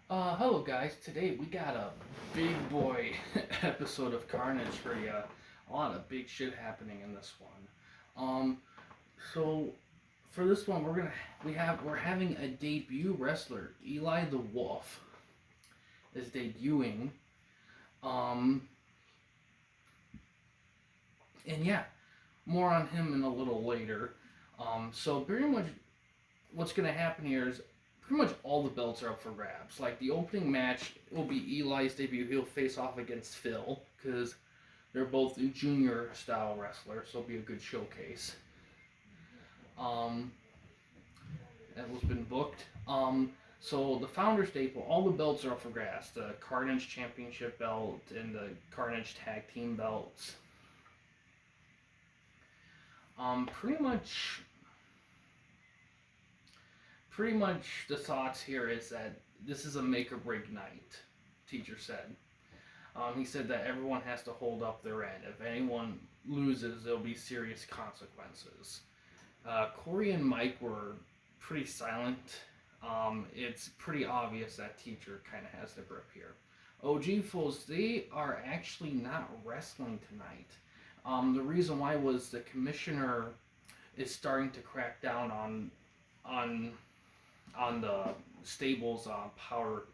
Hello guys. Today we got a big boy episode of Carnage for you. A lot of big shit happening in this one. So for this one, we're having a debut wrestler. Eli the Wolf is debuting. Um, and yeah, more on him in a little later. So pretty much what's gonna happen here is pretty much all the belts are up for grabs. Like the opening match will be Eli's debut. He'll face off against Phil because they're both junior style wrestlers, so it'll be a good showcase. Um, that was been booked. So the Founders Staple, all the belts are up for grabs. The Carnage Championship belt and the Carnage Tag Team belts. Um, pretty much, pretty much the thoughts here is that this is a make or break night. Teacher said. He said that everyone has to hold up their end. If anyone loses, there'll be serious consequences. Corey and Mike were pretty silent. It's pretty obvious that teacher kind of has the grip here. OG Fools, they are actually not wrestling tonight. The reason why was the commissioner is starting to crack down on on the stable's power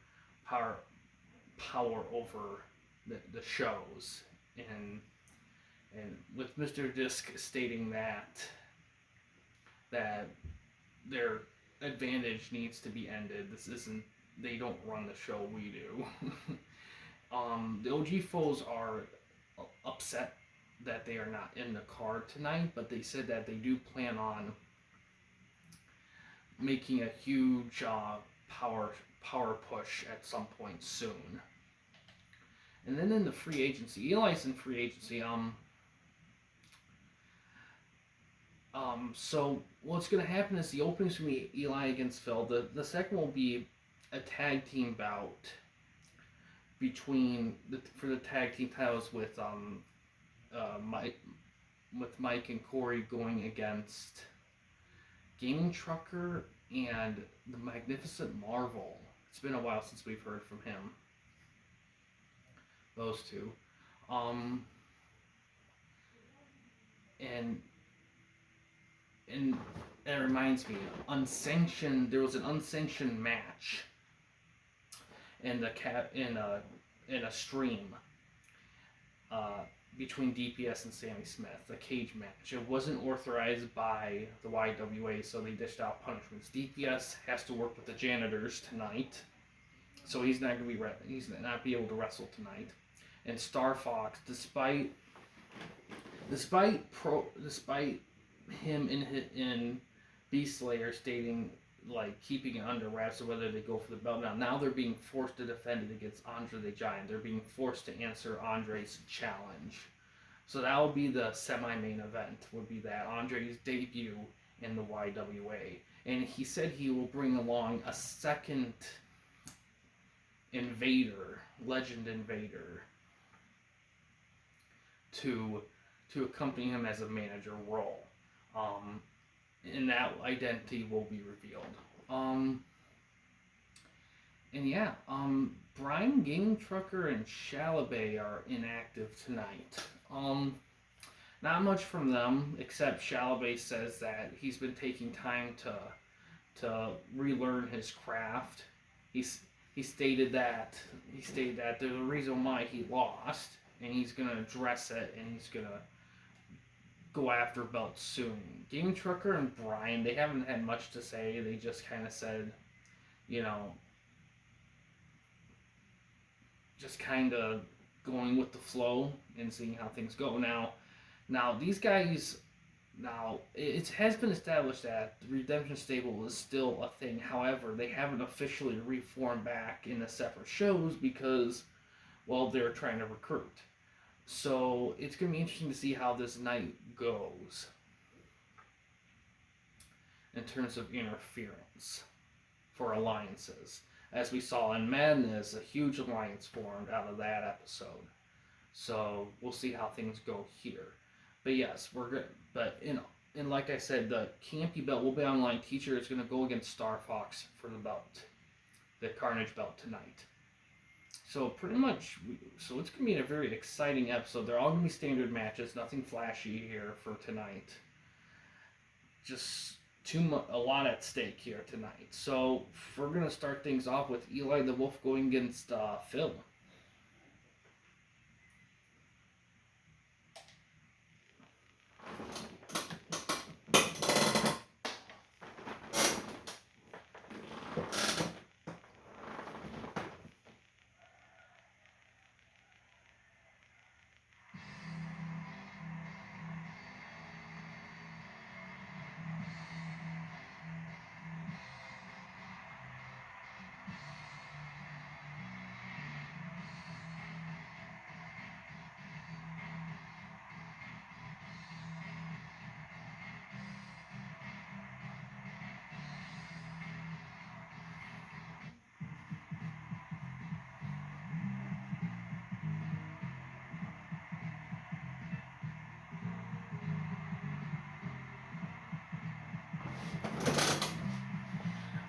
power over the shows, and with Mr. Disc stating that their advantage needs to be ended. This isn't, they don't run the show, we do. The OG foes are upset that they are not in the card tonight, but they said that they do plan on making a huge power push at some point soon. And then in the free agency, Eli's in free agency. So what's going to happen is the opening's going to be Eli against Phil. The second will be a tag team bout for the tag team titles with Mike and Corey going against Gaming Trucker and the Magnificent Marvel. It's been a while since we've heard from him. Those two. And it reminds me, there was an unsanctioned match in a stream between DPS and Sammy Smith, a cage match. It wasn't authorized by the YWA, so they dished out punishments. DPS has to work with the janitors tonight, so he's not not be able to wrestle tonight. And Star Fox, despite him in Beast Slayer stating like keeping it under wraps of whether they go for the belt. Now they're being forced to defend it against Andre the Giant. They're being forced to answer Andre's challenge. So that will be the semi-main event. Would be that Andre's debut in the YWA, and he said he will bring along a second legend invader, to accompany him as a manager role. And that identity will be revealed. And yeah, Brian Gaming Trucker and Shalabay are inactive tonight. Not much from them, except Shalabay says that he's been taking time to relearn his craft. He stated that there's a reason why he lost, and he's gonna address it, and he's gonna go after belts soon. Gaming Trucker and Brian, they haven't had much to say. They just kind of said, just kind of going with the flow and seeing how things go. Now these guys, it has been established that the Redemption Stable is still a thing. However, they haven't officially reformed back into separate shows because, well, they're trying to recruit. So it's going to be interesting to see how this night goes in terms of interference for alliances. As we saw in Madness, a huge alliance formed out of that episode. So we'll see how things go here. But yes, we're good. But and like I said, the Campy belt will be online. Teacher is going to go against Star Fox for the belt. the Carnage belt tonight. So pretty much, so it's gonna be a very exciting episode. They're all gonna be standard matches, nothing flashy here for tonight. Just a lot at stake here tonight. So we're gonna start things off with Eli the Wolf going against Phil.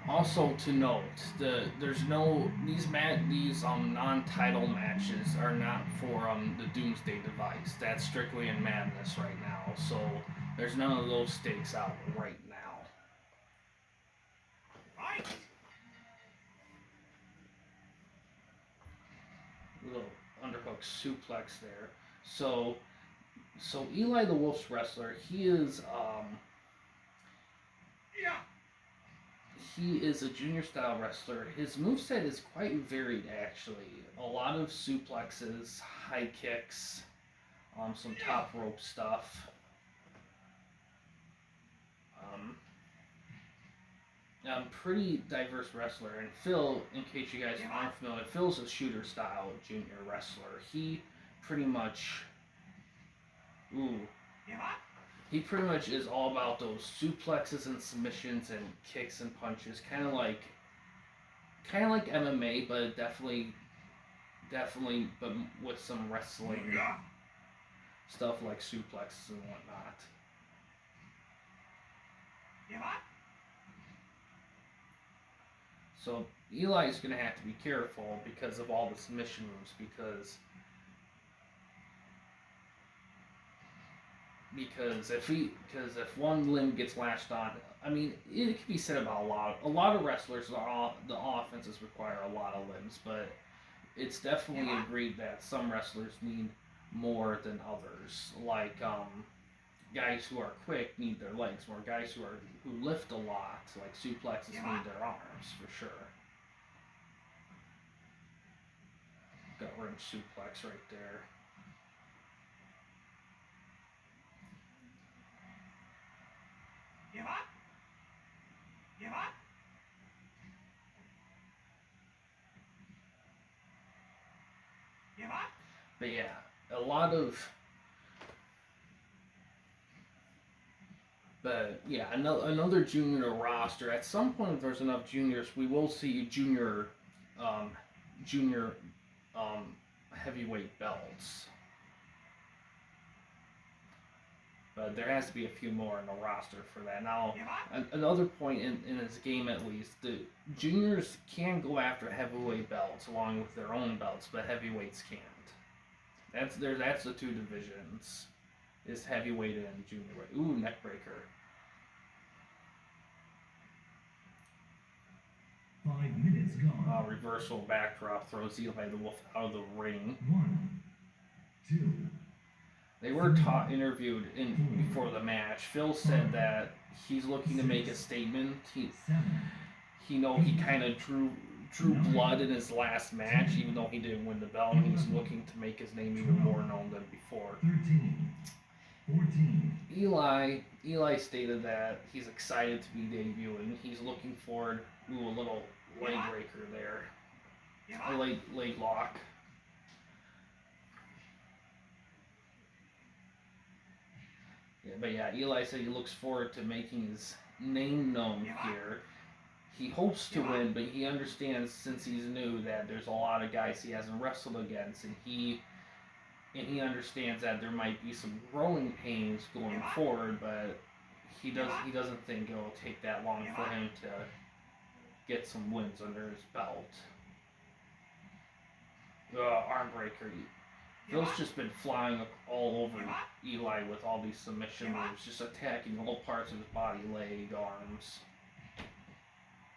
Also to note, these non-title matches are not for the Doomsday device. That's strictly in Madness right now. So there's none of those stakes out right now. Right. Little underhook suplex there. So Eli the Wolf's wrestler, he is He is a junior style wrestler. His moveset is quite varied actually. A lot of suplexes, high kicks, some top rope stuff. Pretty diverse wrestler. And Phil, in case you guys aren't familiar, Phil's a shooter style junior wrestler. He pretty much He pretty much is all about those suplexes and submissions and kicks and punches, kind of like MMA, but definitely, but with some wrestling stuff like suplexes and whatnot. So Eli's gonna have to be careful because of all the submission moves, because if one limb gets latched on, I mean, it can be said about a lot of wrestlers. The offenses require a lot of limbs, but it's definitely agreed that some wrestlers need more than others. Like guys who are quick need their legs more. Guys who lift a lot, like suplexes, need their arms for sure. Gut wrench suplex right there. But yeah, a lot of. But yeah, another junior roster. At some point, if there's enough juniors, we will see junior heavyweight belts. But there has to be a few more in the roster for that. Now, another point in this game at least, the juniors can go after heavyweight belts along with their own belts, but heavyweights can't. That's the two divisions, is heavyweight and junior weight. Ooh, neck breaker. 5 minutes gone. Reversal backdrop throws Eli the Wolf out of the ring. 1, 2. They were interviewed before the match. Phil said that he's looking to make a statement. He kind of drew blood in his last match, even though he didn't win the belt. And he's looking to make his name even more known than before. 13, 14. Eli stated that he's excited to be debuting. He's looking forward. Ooh, a little leg breaker there. A leg lock. Yeah, but yeah, Eli said he looks forward to making his name known here. He hopes to win, but he understands, since he's new, that there's a lot of guys he hasn't wrestled against, and he understands that there might be some growing pains going forward, but he doesn't think it'll take that long for him get some wins under his belt. Arm breaker. Phil's just been flying up all over Eli with all these submission moves, just attacking all parts of his body, leg, arms.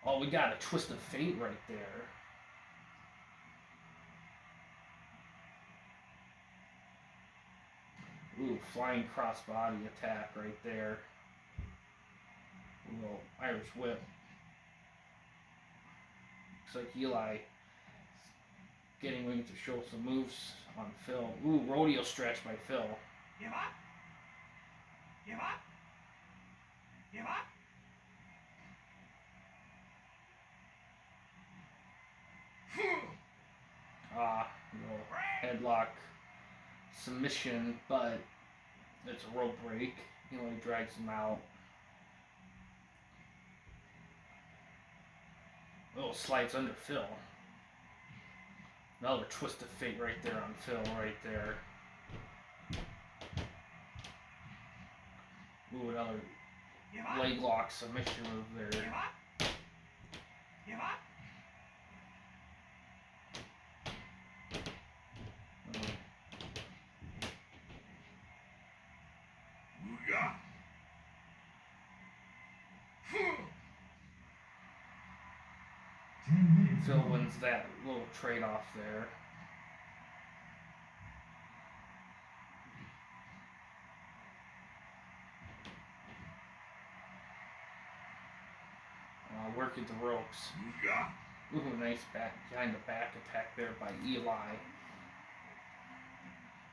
Oh, we got a twist of fate right there. Ooh, flying crossbody attack right there. A little Irish whip. Looks like Eli getting ready to show some moves on Phil. Ooh, rodeo stretch by Phil. Give up. Give up. Give up. Headlock submission, but it's a rope break. He only drags him out. Oh, slides under Phil. Another twist of fate right there on Phil, right there. Ooh, another leg lock submission move there. Give up. Give up. Phil wins that little trade-off there. Working the ropes. Ooh, nice back behind the back attack there by Eli. I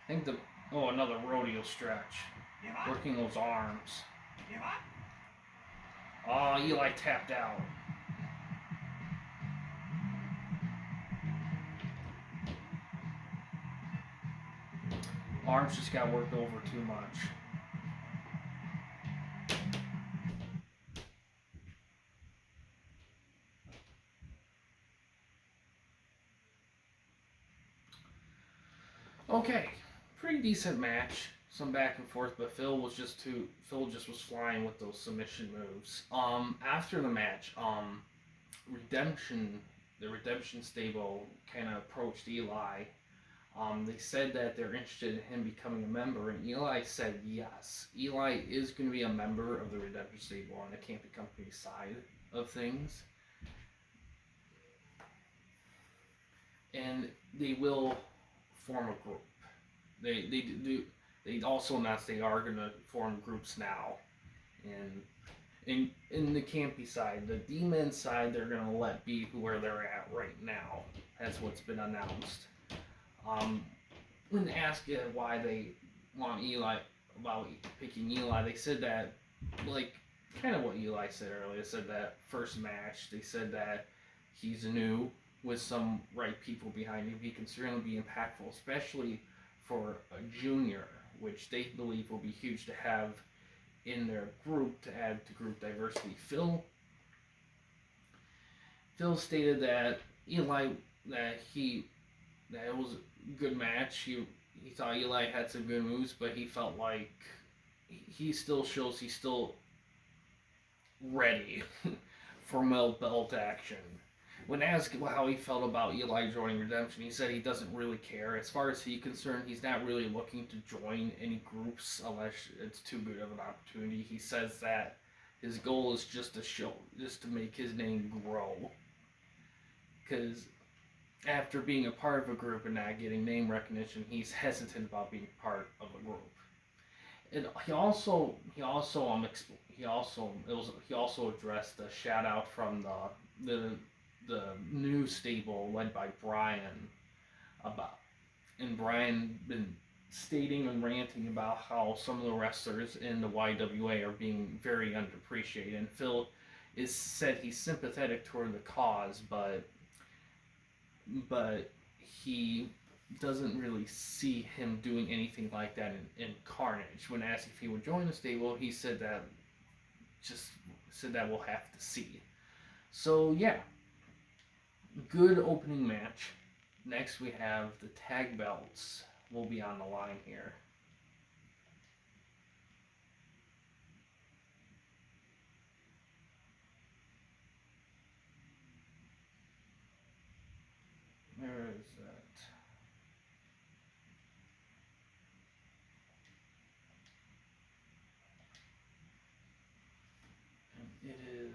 think another rodeo stretch. Working those arms. Oh, Eli tapped out. Arms just got worked over too much. Okay, pretty decent match. Some back and forth, but Phil just was flying with those submission moves. After the match, the Redemption stable kind of approached Eli. They said that they're interested in him becoming a member, and Eli said yes. Eli is going to be a member of the Redemption stable on the Campy Company side of things. And they will form a group. They also announced they are going to form groups now. And in the Campy side, the D-Men side, they're going to let be where they're at right now. That's what's been announced. When asked why they want Eli, about picking Eli, they said that, like, kind of what Eli said earlier. They said that first match, they said that he's new with some right people behind him. He can certainly be impactful, especially for a junior, which they believe will be huge to have in their group to add to group diversity. Phil stated that that it was a good match. He thought Eli had some good moves, but he felt like he still shows he's still ready for male belt action. When asked how he felt about Eli joining Redemption, he said he doesn't really care. As far as he's concerned, he's not really looking to join any groups unless it's too good of an opportunity. He says that his goal is just to make his name grow. Because after being a part of a group and not getting name recognition, he's hesitant about being part of a group. And he also addressed a shout out from the new stable led by Brian and Brian been stating and ranting about how some of the wrestlers in the YWA are being very underappreciated, and Phil said he's sympathetic toward the cause, but he doesn't really see him doing anything like that in Carnage. When asked if he would join the stable, he said that we'll have to see. So yeah, good opening match. Next we have the tag belts will be on the line here.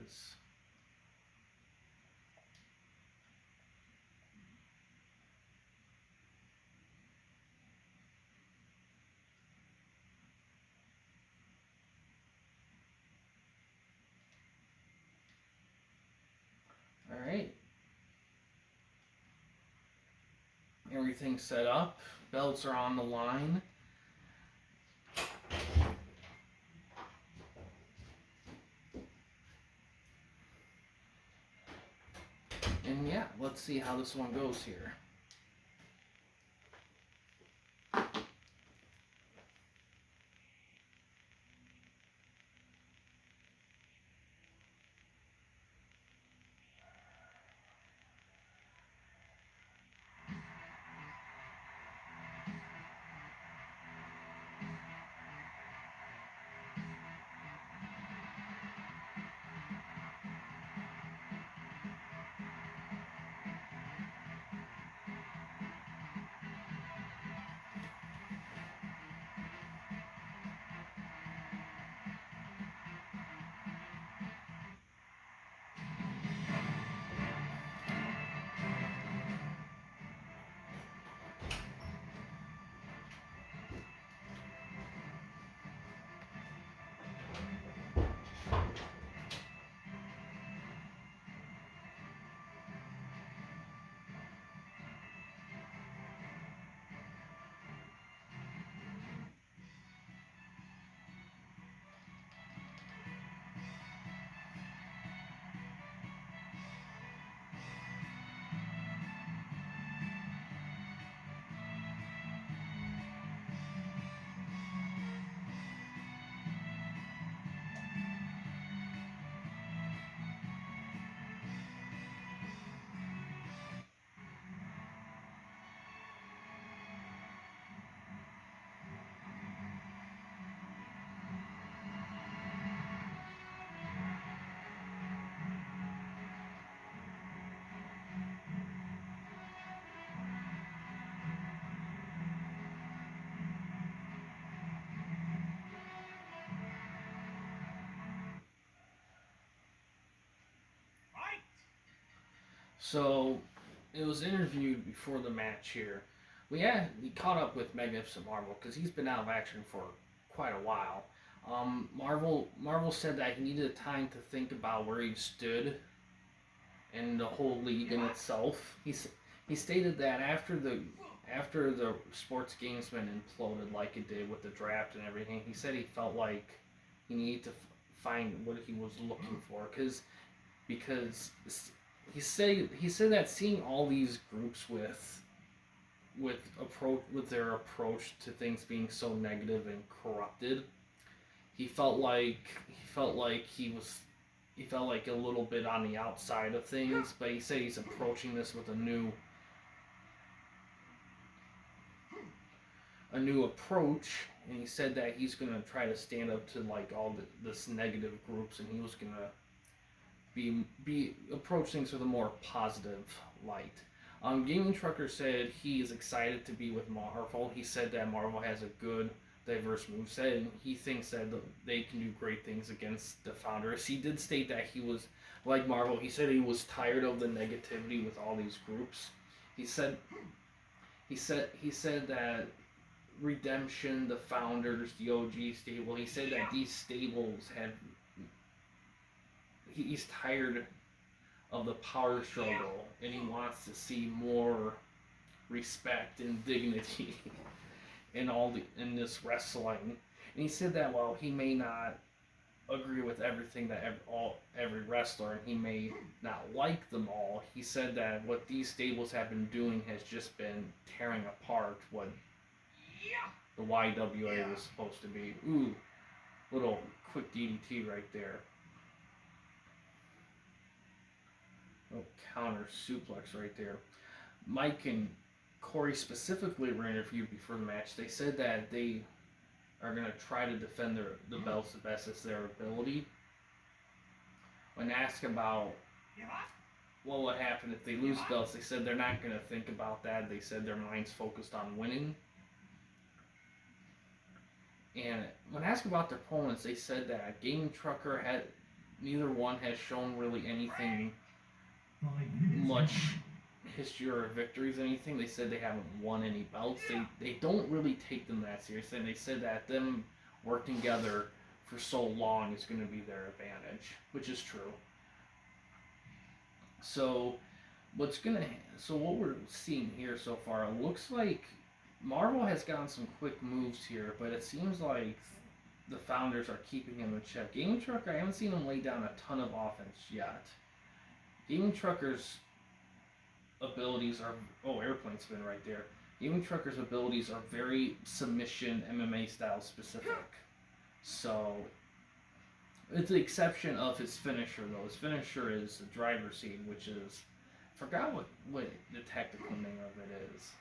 is. Alright. Everything's set up. Belts are on the line. And yeah, let's see how this one goes here. Fight! So, it was interviewed before the match here. We caught up with Magnificent Marvel because he's been out of action for quite a while. Marvel said that he needed time to think about where he stood and the whole league in itself. He stated that after the sports gamesman imploded like it did with the draft and everything, he said he felt like he needed to find what he was looking for because he said that seeing all these groups with their approach to things being so negative and corrupted, he felt like a little bit on the outside of things. But he said he's approaching this with a new approach, and he said that he's gonna try to stand up to like all this negative groups, and he was gonna be approach things with a more positive light. Gaming Trucker said he is excited to be with Marvel. He said that Marvel has a good, diverse moveset, and he thinks that they can do great things against the Founders. He did state that he was, like Marvel, he said he was tired of the negativity with all these groups. He said that Redemption, the Founders, the OG stable, he said that these stables have, he's tired of the power struggle, and he wants to see more respect and dignity in this wrestling. And he said that while he may not agree with everything that every wrestler, and he may not like them all, he said that what these stables have been doing has just been tearing apart what the YWA was supposed to be. Ooh, little quick DDT right there. Oh, counter suplex right there. Mike and Corey specifically were interviewed before the match. They said that they are going to try to defend the belts the best as their ability. When asked about what would happen if they lose belts, they said they're not going to think about that. They said their mind's focused on winning. And when asked about their opponents, they said that Gaming Trucker neither one has shown really anything 5 minutes. much history or victories or anything. They said they haven't won any belts. They don't really take them that seriously, and they said that them working together for so long is going to be their advantage, which is true. So what we're seeing here so far, it looks like Marvel has gotten some quick moves here, but it seems like the founders are keeping him in check. Gaming Trucker, I haven't seen him lay down a ton of offense yet. Gaming Trucker's abilities are airplane spin right there. Gaming Trucker's abilities are very submission MMA style specific. So with the exception of his finisher though. His finisher is the driver's seat, which is I forgot what the technical name of it is.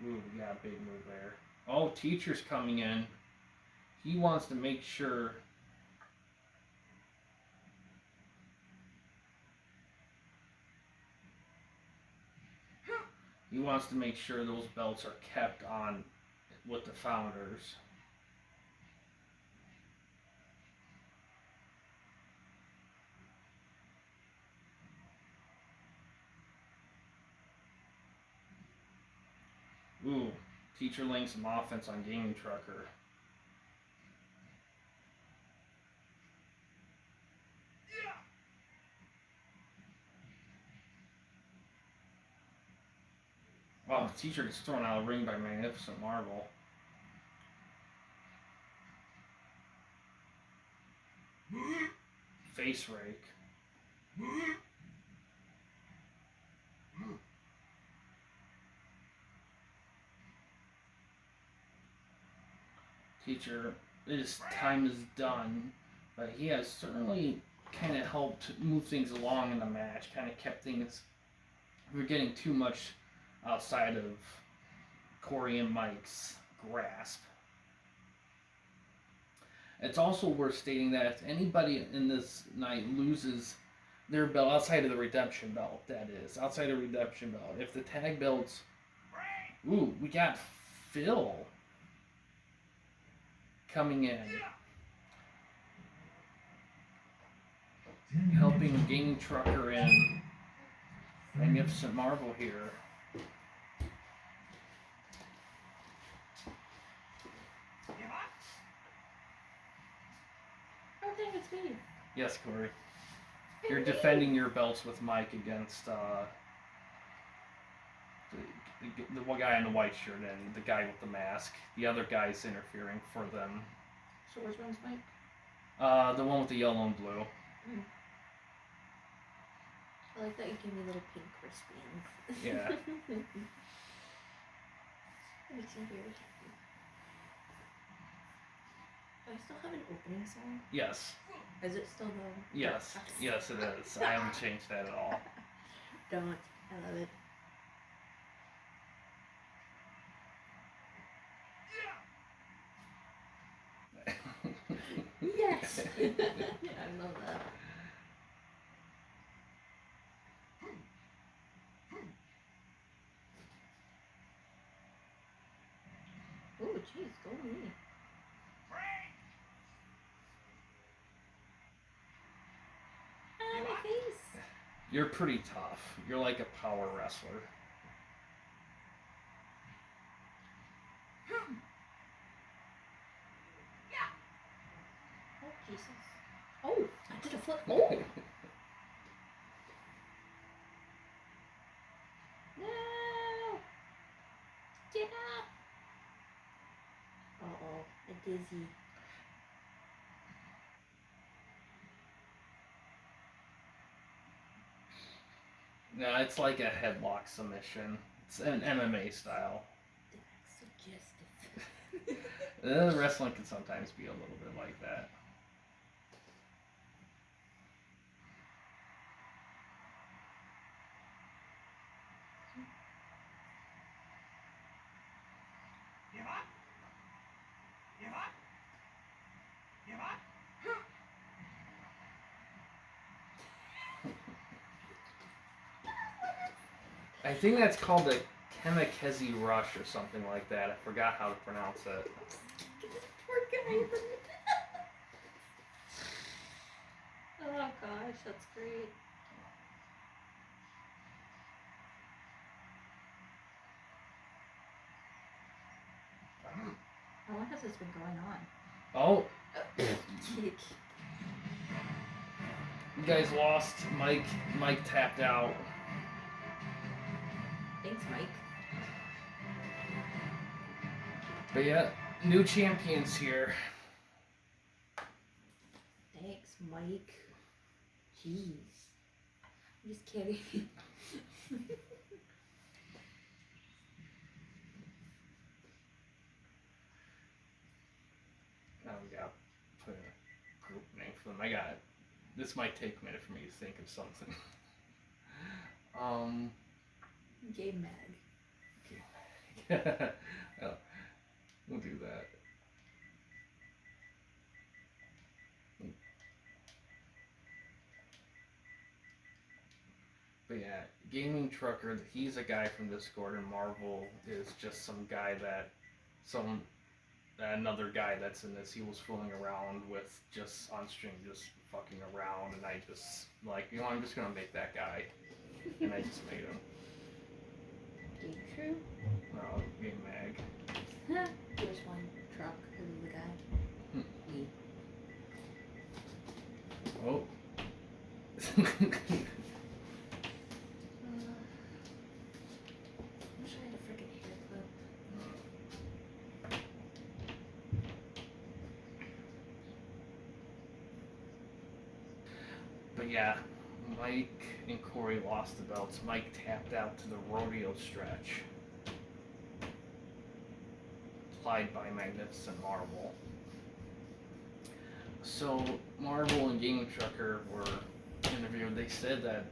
Ooh, we got a big move there. Oh, Teacher's coming in. He wants to make sure those belts are kept on with the founders. Ooh, Teacher laying some offense on Gaming Trucker. Wow, Teacher gets thrown out of the ring by Magnificent Marvel. Face rake. Teacher, his time is done, but he has certainly kind of helped move things along in the match, kind of kept things from getting too much outside of Corey and Mike's grasp. It's also worth stating that if anybody in this night loses their belt outside of the redemption belt, that is, outside of redemption belt, if the tag belts, ooh, we got Phil coming in, helping Gaming Trucker and Magnificent Marvel here. I think it's me. Yes, Corey. You're defending your belts with Mike against the one guy in the white shirt and the guy with the mask. The other guy's interfering for them. So which one's Mike? The one with the yellow and blue. I like that you give me little pink crispians. Yeah. That makes me very happy. Do I still have an opening song? Yes. Is it still the... Yes. Yes, it is. I haven't changed that at all. Don't. I love it. Yes! Yeah, I love that. Oh, jeez, go on me. Ah, my face! You're pretty tough. You're like a power wrestler. Oh, Jesus. Oh, I did a flip. Oh! No! Get up! Uh-oh, a dizzy. No, it's like a headlock submission. It's an MMA style. That's suggestive. Wrestling can sometimes be a little bit like that. Give up. Give up. Give up. I think that's called a Kamikaze Rush or something like that. I forgot how to pronounce it. Poor guy. that's great. How long has this been going on? Oh, Kick. you guys lost. Mike tapped out. Thanks, Mike. But yeah, new champions here. Thanks, Mike. Jeez. I'm just kidding. Now we gotta put a group name for them. I got it. This might take a minute for me to think of something. Game mag. Well, we'll do that. But yeah, Gaming Trucker, he's a guy from Discord, and Marvel is just some guy another guy that's in this. He was fooling around with just on stream, just fucking around, and I just I'm just gonna make that guy, and I just made him. Game True? No, Game Mag. There's one truck. Who's the guy? Me. Oh. I'm trying to freaking hair clip. But yeah, Mike and Corey lost the belts. Mike tapped out to the rodeo stretch. Applied by Magnificent Marvel. So Marvel and Gaming Trucker were interviewed. They said that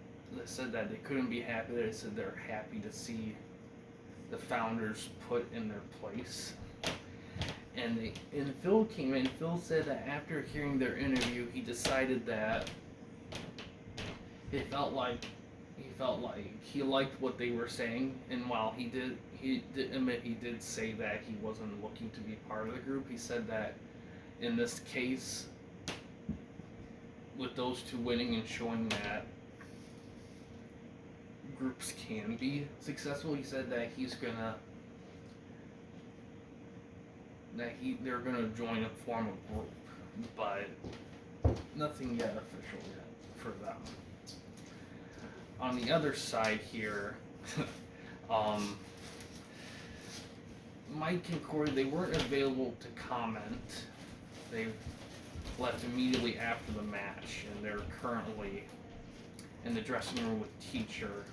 they couldn't be happy. They said they're happy to see the founders put in their place. And Phil came in. Phil said that after hearing their interview, he decided that he felt like he liked what they were saying. And while he did admit he did say that he wasn't looking to be part of the group, he said that in this case, with those two winning and showing that groups can be successful, he said that they're gonna join a form of group, but nothing yet official yet for them. On the other side here, Mike and Corey, they weren't available to comment. They left immediately after the match, and they're currently in the dressing room with Teacher.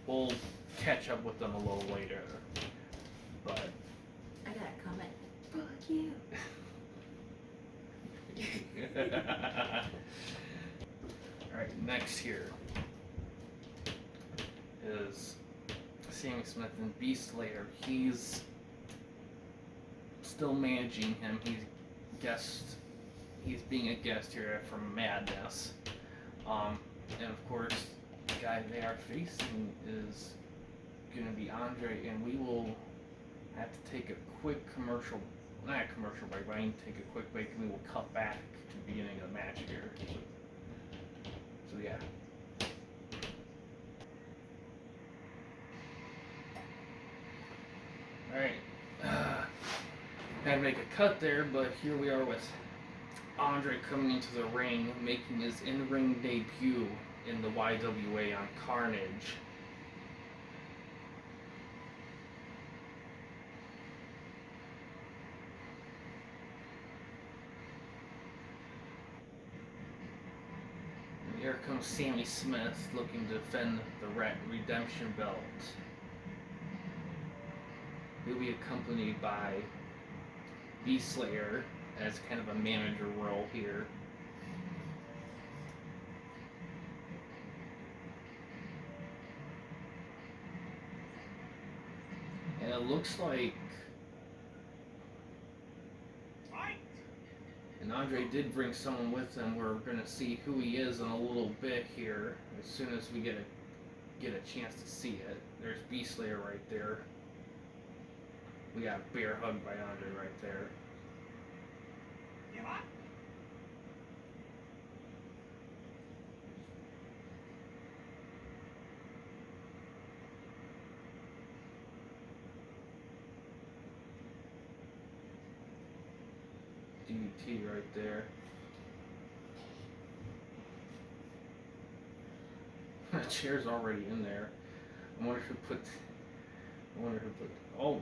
We'll catch up with them a little later, but I got a comment. Fuck you. Alright, next here is Sammy Smith and Beast Slayer. He's still managing him. He's being a guest here from Madness. And of course, the guy they are facing is going to be Andre, and we will have to take a quick not a commercial break, but I need to take a quick break, and we will cut back to the beginning of the match here. So yeah. Alright. Had to make a cut there, but here we are with Andre coming into the ring, making his in-ring debut in the YWA on Carnage. And here comes Sammy Smith looking to defend the Redemption belt. He'll be accompanied by Beast Slayer as kind of a manager role here. And it looks like and Andre did bring someone with him. We're gonna see who he is in a little bit here as soon as we get a chance to see it. There's Beast Slayer right there. We got a bear hug by Andre right there. T right there. The chair's already in there. I wonder who put. Oh,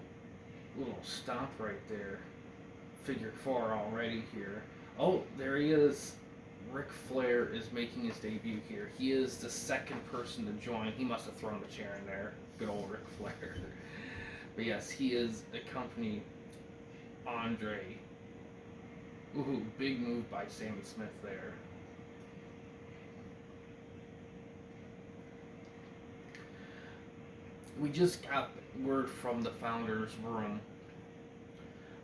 little stomp right there. Figure 4 already here. Oh, there he is. Ric Flair is making his debut here. He is the second person to join. He must have thrown the chair in there. Good old Ric Flair. But yes, he is accompanied Andre. Ooh, big move by Sammy Smith there. We just got word from the founder's room.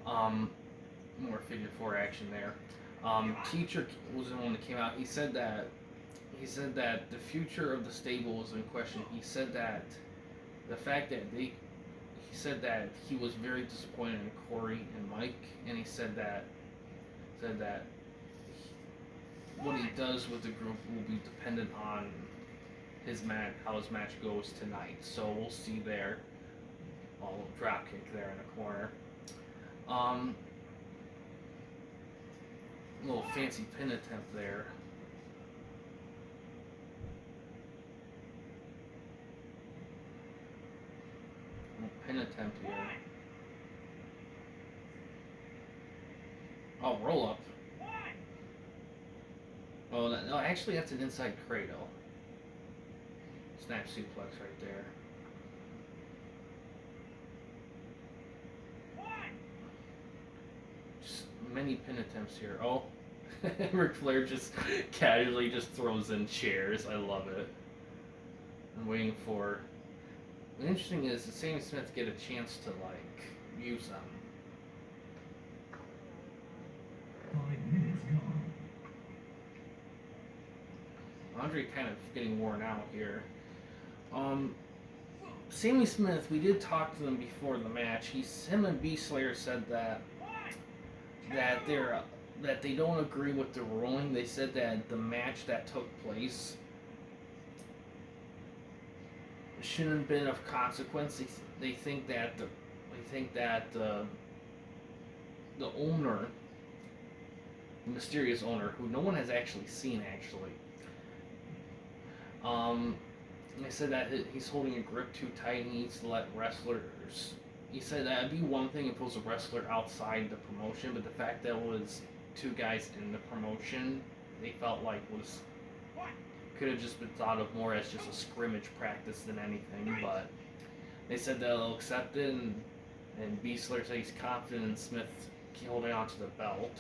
More figure 4 action there. Teacher was the one that came out. He said that the future of the stable was in question. He said that the fact that he said that he was very disappointed in Corey and Mike, and he said that what he does with the group will be dependent on his match, how his match goes tonight. So we'll see there. Oh, drop kick there in the corner. Little fancy pin attempt there. Little pin attempt here. Oh, roll up. Oh, no, actually that's an inside cradle. Snap suplex right there. Just many pin attempts here. Oh, Ric Flair just casually just throws in chairs. I love it. I'm waiting for. The interesting is, does Sammy Smith get a chance to like use them? 5 minutes gone. Andre kind of getting worn out here. Sammy Smith, we did talk to them before the match. Him and B Slayer said that they don't agree with the ruling. They said that the match that took place shouldn't have been of consequence. They think that the owner, the mysterious owner, who no one has actually seen they said that he's holding a grip too tight and he needs to let wrestlers. He said that it'd be one thing if it was a wrestler outside the promotion, but the fact that it was 2 guys in the promotion, they felt like could have just been thought of more as just a scrimmage practice than anything. But they said they'll accept it, and Beasler said he's confident in Smith holding on to the belt.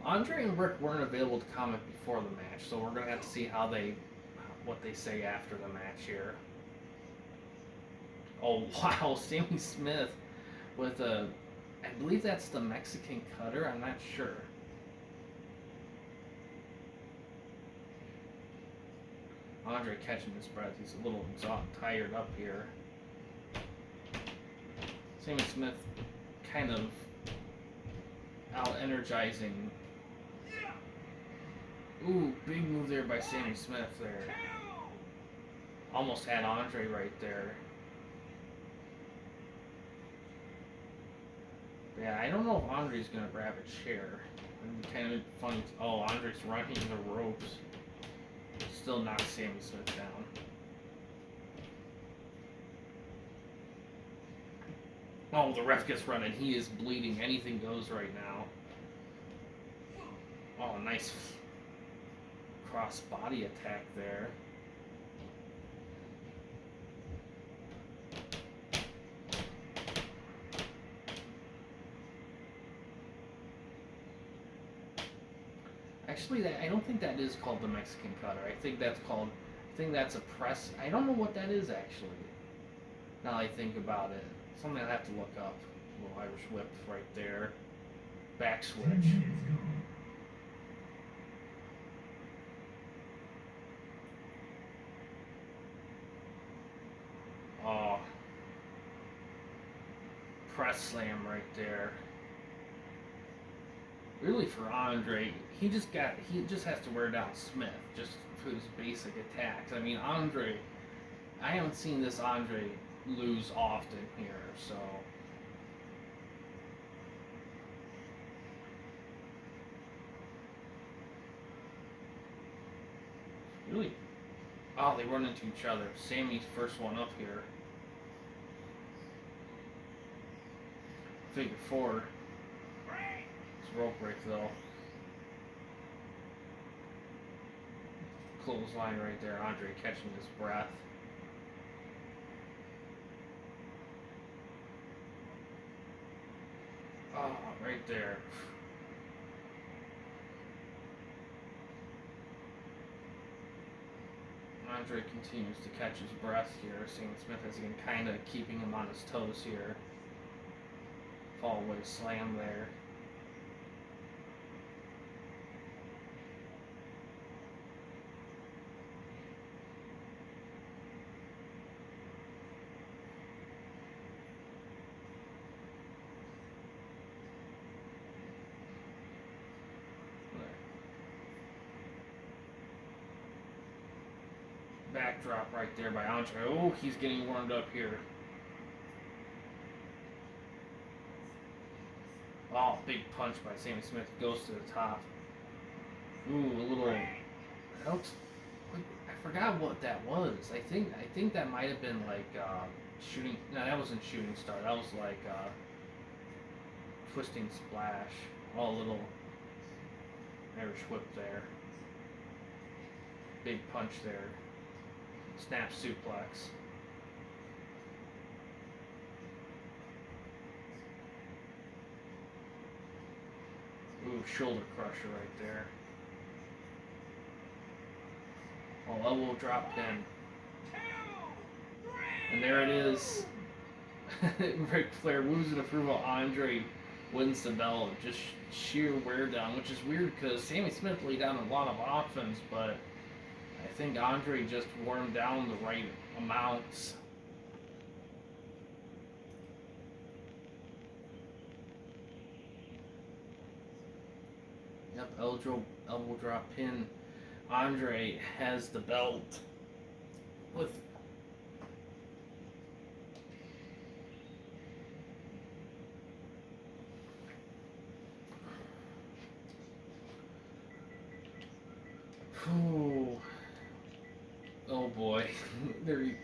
Andre and Rick weren't available to comment before the match, so we're gonna have to see what they say after the match here. Oh wow, Sammy Smith with I believe that's the Mexican cutter, I'm not sure. Andre catching his breath, he's a little tired up here. Sammy Smith kind of out-energizing. Ooh, big move there by Sammy Smith there. Almost had Andre right there. Yeah, I don't know if Andre's gonna grab a chair. It'd be kind of funny. Oh, Andre's running the ropes. Still knocks Sammy Smith down. Oh, the ref gets running. He is bleeding. Anything goes right now. Oh, nice cross body attack there. Actually, I don't think that is called the Mexican cutter. I think that's a press. I don't know what that is actually. Now I think about it. Something I'll have to look up. A little Irish whip right there. Back 10 switch. minutes gone. Oh. Press slam right there. Really for Andre, he just has to wear down Smith just for his basic attacks. I mean, Andre, I haven't seen this Andre lose often here, so. Really? Oh, they run into each other. Sammy's first one up here. Figure 4. It's rope break though. Clothesline right there. Andre catching his breath. Oh, right there. Andre continues to catch his breath here. Sammy Smith has been kind of keeping him on his toes here. Fall away slam there. Backdrop right there by Andre. Oh, he's getting warmed up here. Oh, big punch by Sammy Smith. Goes to the top. Ooh, a little. I forgot what that was. I think that might have been like shooting. No, that wasn't shooting star. That was like twisting splash. Oh, a little Irish whip there. Big punch there. Snap suplex. Ooh, shoulder crusher right there. Oh, elbow drop pin. And there it is. Ric Flair losing approval. Andre wins the belt. Just sheer wear down, which is weird because Sammy Smith laid down a lot of offense, but I think Andre just wore him down the right amounts. Yep, elbow drop pin. Andre has the belt with Ooh. Oh boy. There you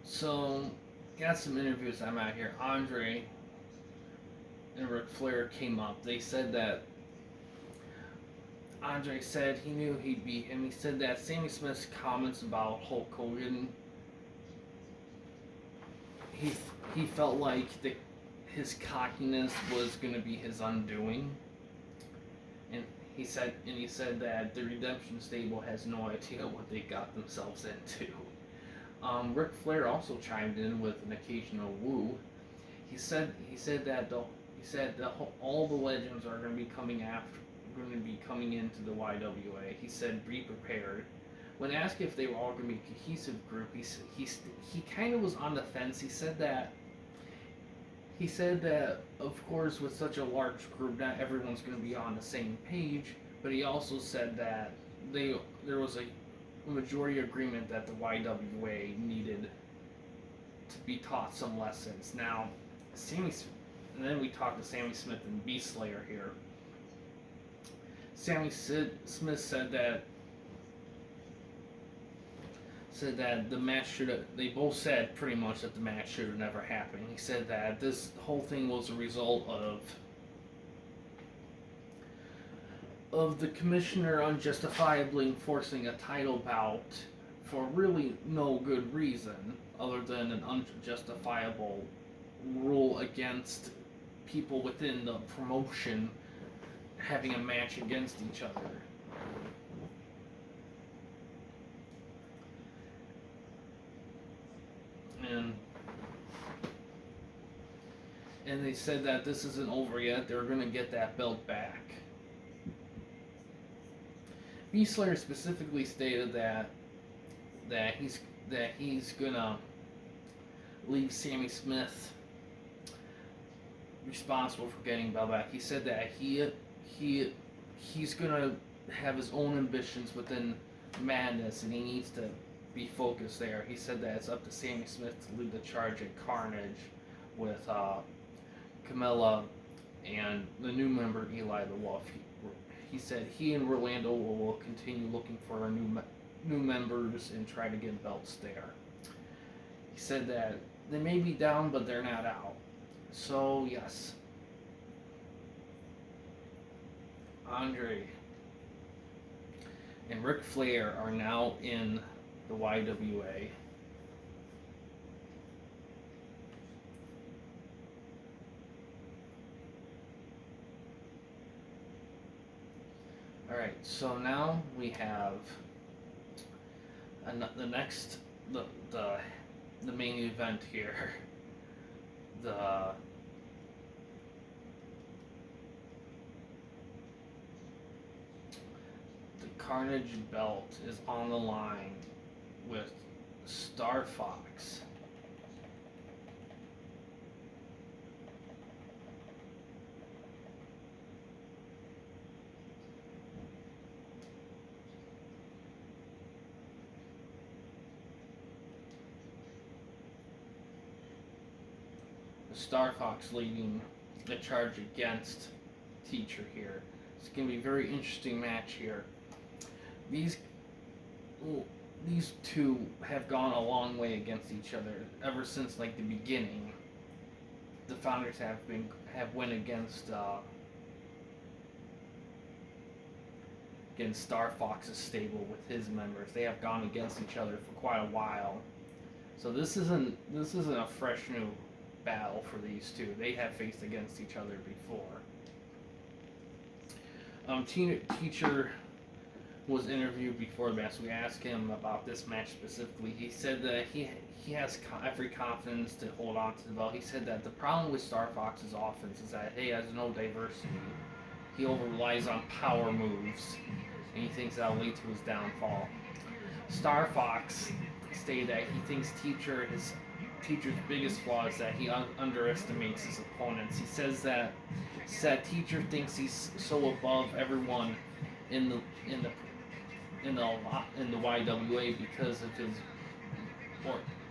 So, got some interviews I'm out here. Andre and Ric Flair came up. They said that Andre said he knew he'd beat him. He said that Sammy Smith's comments about Hulk Hogan, he felt like his cockiness was going to be his undoing. And he said that the Redemption Stable has no idea what they got themselves into. Ric Flair also chimed in with an occasional woo. He said that all the legends are going to be coming into the YWA. He said, "Be prepared." When asked if they were all going to be a cohesive group, he kind of was on the fence. He said that of course with such a large group, not everyone's going to be on the same page. But he also said that there was a majority agreement that the YWA needed to be taught some lessons. Now, and then we talked to Sammy Smith and Beast Slayer here. Sammy Smith said that the match should have. They both said pretty much that the match should have never happened. He said that this whole thing was a result of the commissioner unjustifiably enforcing a title bout for really no good reason other than an unjustifiable rule against people within the promotion having a match against each other. And they said that this isn't over yet. They're going to get that belt back. Beast Slayer specifically stated that he's gonna leave Sammy Smith responsible for getting belt back. He said that he's gonna have his own ambitions within Madness, and he needs to be focused there. He said that it's up to Sammy Smith to lead the charge at Carnage with Camilla and the new member Eli the Wolf. He said he and Rolando will continue looking for new members and try to get belts there. He said that they may be down, but they're not out. So yes, Andre and Ric Flair are now in the YWA. Alright, so now we have the main event here. The Carnage belt is on the line with Star Fox. Star Fox leading the charge against Teacher here. It's going to be a very interesting match here. These two have gone a long way against each other ever since like the beginning. The founders have went against Star Fox's stable with his members. They have gone against each other for quite a while. So this isn't a fresh new battle for these two. They have faced against each other before. Teacher was interviewed before the match. We asked him about this match specifically. He said that he has every confidence to hold on to the belt. He said that the problem with Star Fox's offense is that he has no diversity. He over relies on power moves, and he thinks that'll lead to his downfall. Star Fox stated that he thinks Teacher's biggest flaw is that he underestimates his opponents. He says that Teacher thinks he's so above everyone in the YWA because of his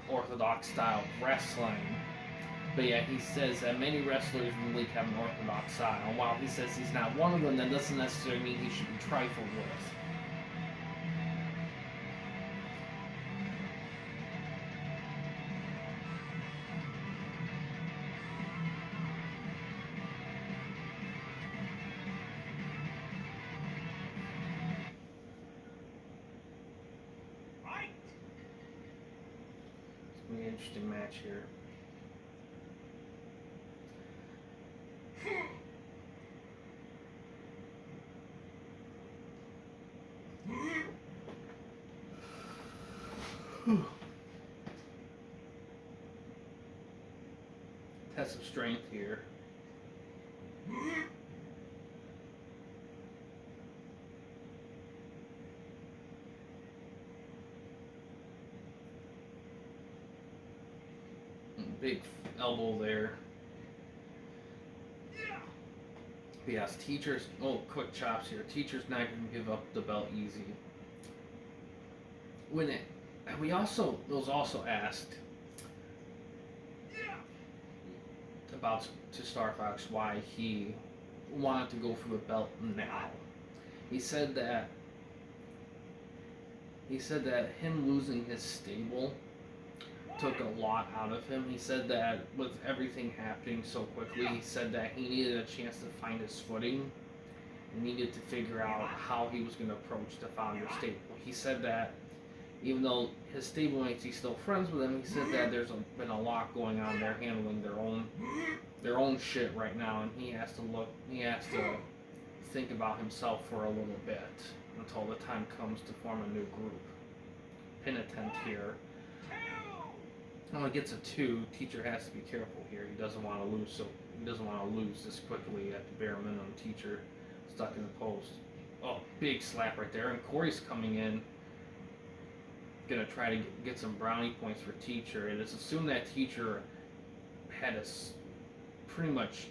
orthodox style of wrestling. But yeah, he says that many wrestlers in the league have an orthodox style. And while he says he's not one of them, that doesn't necessarily mean he should be trifled with. Interesting match here. Test of strength here. Big elbow there. But yes, Teacher's quick chops here. Teacher's not gonna give up the belt easy. It was also asked about to Star Fox why he wanted to go for the belt now. He said that him losing his stable took a lot out of him. He said that with everything happening so quickly, he said that he needed a chance to find his footing. He needed to figure out how he was going to approach the founder stable. He said that even though his stablemate, he's still friends with him, he said that there's been a lot going on there, handling their own shit right now, and he has to think about himself for a little bit until the time comes to form a new group. Pin attempt here. When it gets a 2, Teacher has to be careful here. He doesn't want to lose, so he doesn't want to lose this quickly at the bare minimum. Teacher stuck in the post. Oh, big slap right there, and Corey's coming in, gonna try to get some brownie points for Teacher. It is assumed that Teacher had pretty much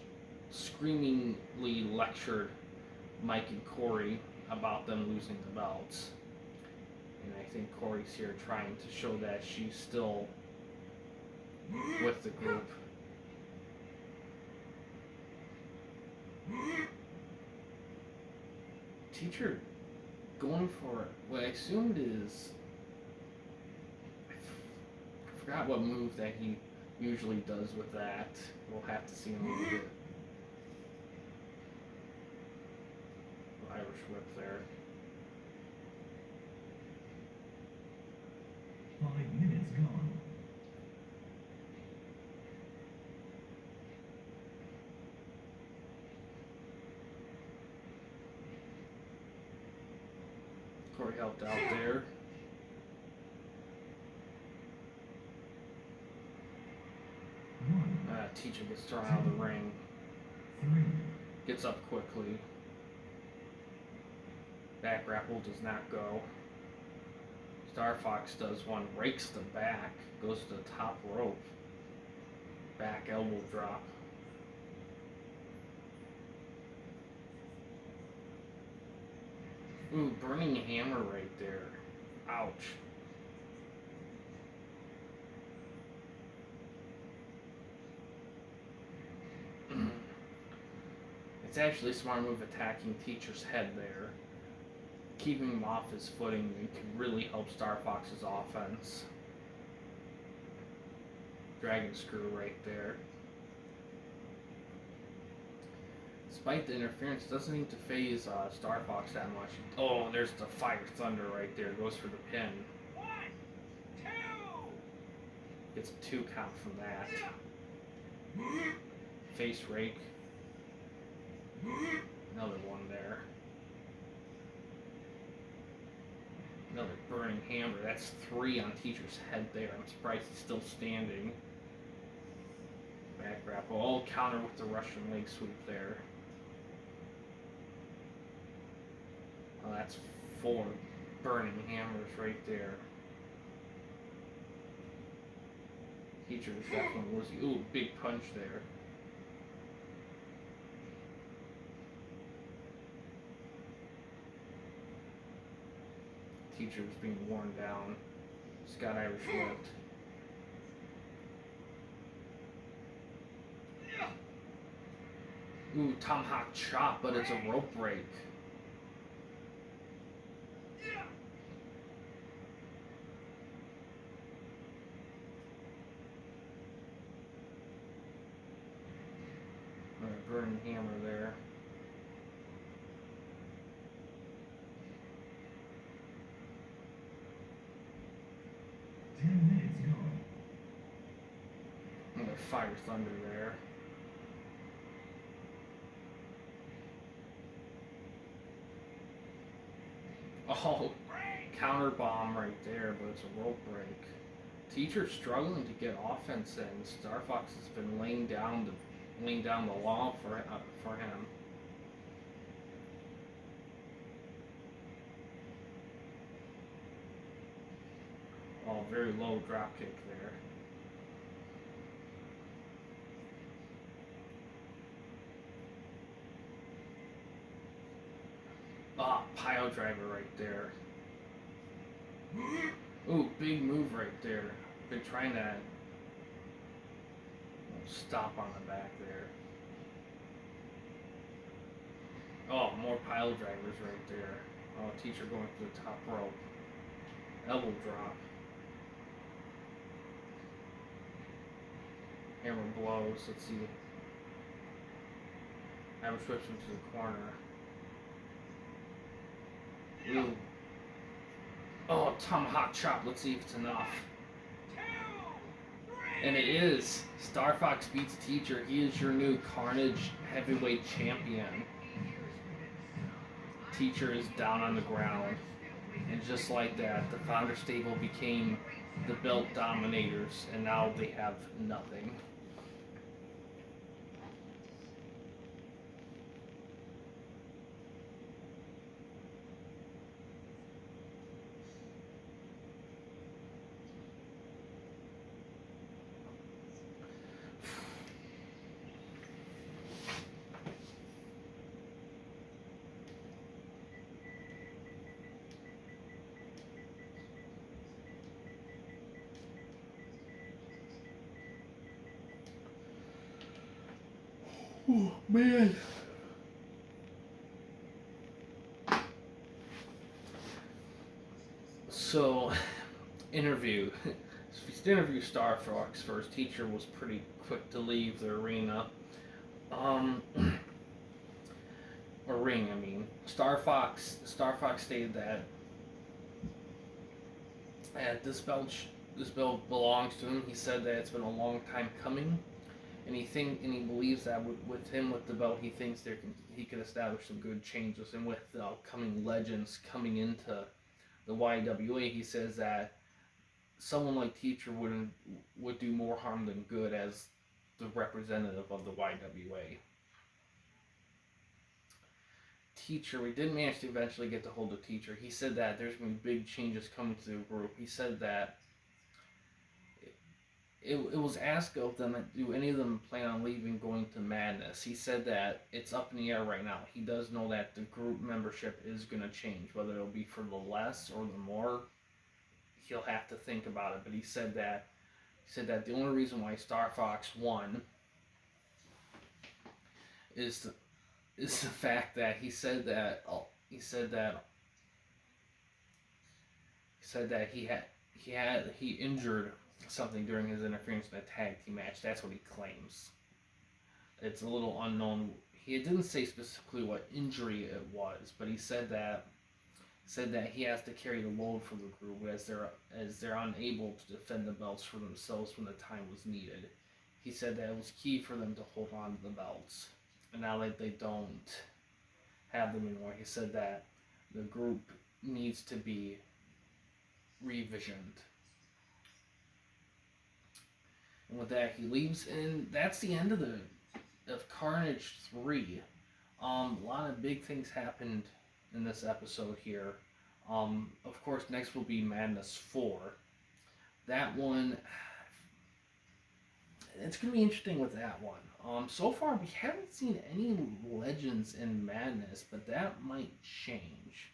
screamingly lectured Mike and Corey about them losing the belts. And I think Corey's here trying to show that she's still with the group. Teacher going for what I assumed is, I forgot what move that he usually does with that. We'll have to see him use it. Irish whip there. 5 minutes gone. Corey helped out there. Teacher gets thrown out of the ring. 3. Gets up quickly. Back grapple does not go. Star Fox does one, rakes the back, goes to the top rope. Back elbow drop. Ooh, burning hammer right there. Ouch. It's actually a smart move attacking Teacher's head there. Keeping him off his footing can really help Star Fox's offense. Dragon screw right there. Despite the interference, doesn't need to phase Star Fox that much. Oh, there's the Fire Thunder right there. Goes for the pin. 1, 2. Gets a 2 count from that. Face rake. Another one there. Another burning hammer. That's 3 on Teacher's head there. I'm surprised he's still standing. Back grapple. Oh, counter with the Russian leg sweep there. Oh, that's 4 burning hammers right there. Teacher's definitely losing. Ooh, big punch there. Teacher's being worn down. Scott Irish whipped. Ooh, tomahawk chop, but it's a rope break. Burning hammer there. Another Fire Thunder there. Oh, counter bomb right there, but it's a rope break. Teacher's struggling to get offense in. Star Fox has been laying down the law for him. Oh, very low drop kick there. Ah, pile driver right there. Ooh, big move right there. Been trying to stop on the back there. Oh, more pile drivers right there. Oh, Teacher going to the top rope. Elbow drop. Hammer blows. Let's see. Hammer switch him to the corner. Ooh. Oh, tomahawk chop. Let's see if it's enough. And it is. Star Fox beats Teacher. He is your new Carnage heavyweight champion. Teacher is down on the ground. And just like that, the Founder Stable became the belt dominators, and now they have nothing. Oh, man. So, interview. To interview Star Fox first, teacher was pretty quick to leave the arena. Or ring, I mean. Star Fox stated that this belt belongs to him. He said that it's been a long time coming, and he believes that with the belt, he thinks he could establish some good changes. And with the upcoming legends coming into the YWA, he says that someone like Teacher would do more harm than good as the representative of the YWA. Teacher, we did manage to eventually get to hold of Teacher. He said that there's going to be big changes coming to the group. He said that it was asked of them, do any of them plan on leaving, going to Madness? He said that it's up in the air right now. He does know that the group membership is going to change, whether it'll be for the less or the more. He'll have to think about it, but he said that the only reason why Star Fox won is the fact that he said that he injured something during his interference in a tag team match. That's what he claims. It's a little unknown. He didn't say specifically what injury it was, but he said that he has to carry the load for the group as they're unable to defend the belts for themselves when the time was needed. He said that it was key for them to hold on to the belts, and now that they don't have them anymore, he said that the group needs to be revisioned. And with that, he leaves, and that's the end of Carnage 3. A lot of big things happened in this episode here. Of course, next will be Madness 4. That one, it's going to be interesting with that one. So far, we haven't seen any legends in Madness, but that might change.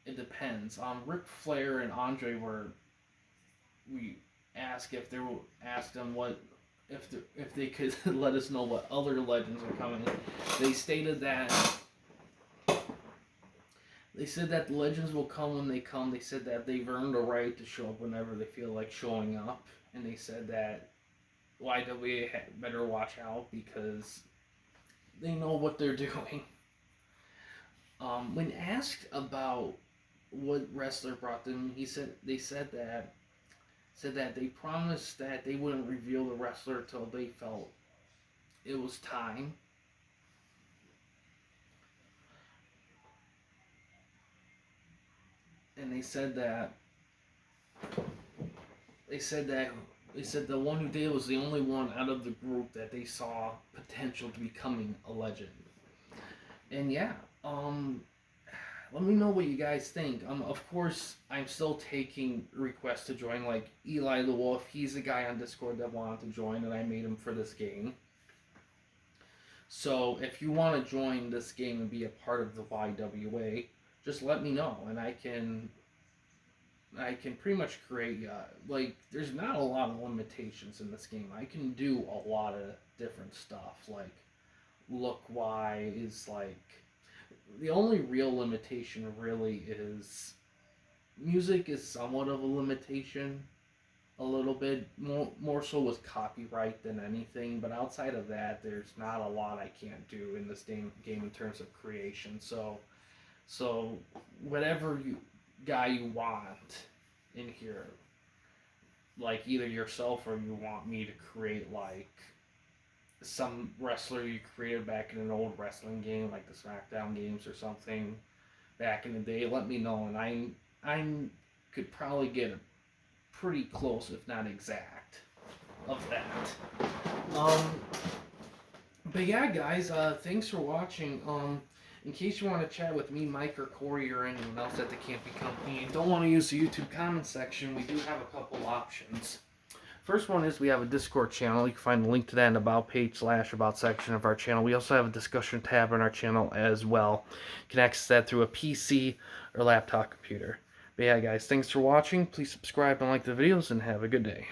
It depends. Ric Flair and Andre we asked them what if they could let us know what other legends are coming. They stated that the legends will come when they come. They said that they've earned a right to show up whenever they feel like showing up, and they said that YWA better watch out because they know what they're doing. When asked about what wrestler brought them, they said that they promised that they wouldn't reveal the wrestler till they felt it was time. And they said the one who did was the only one out of the group that they saw potential to becoming a legend. And yeah, let me know what you guys think. Of course, I'm still taking requests to join, like Eli the Wolf. He's the guy on Discord that wanted to join, and I made him for this game. So if you want to join this game and be a part of the YWA, just let me know, and I can pretty much create, there's not a lot of limitations in this game. I can do a lot of different stuff, like, look-wise, like, the only real limitation really is, music is somewhat of a limitation, a little bit, more so with copyright than anything, but outside of that, there's not a lot I can't do in this game in terms of creation, so whatever guy you want in here, like either yourself or you want me to create like some wrestler you created back in an old wrestling game, like the SmackDown games or something back in the day, let me know, and I could probably get pretty close, if not exact, of that. But yeah, guys, thanks for watching. In case you want to chat with me, Mike, or Corey, or anyone else at the Campy Company, and don't want to use the YouTube comment section, we do have a couple options. First one is we have a Discord channel. You can find the link to that in the About page / About section of our channel. We also have a discussion tab on our channel as well. You can access that through a PC or laptop computer. But yeah, guys, thanks for watching. Please subscribe and like the videos, and have a good day.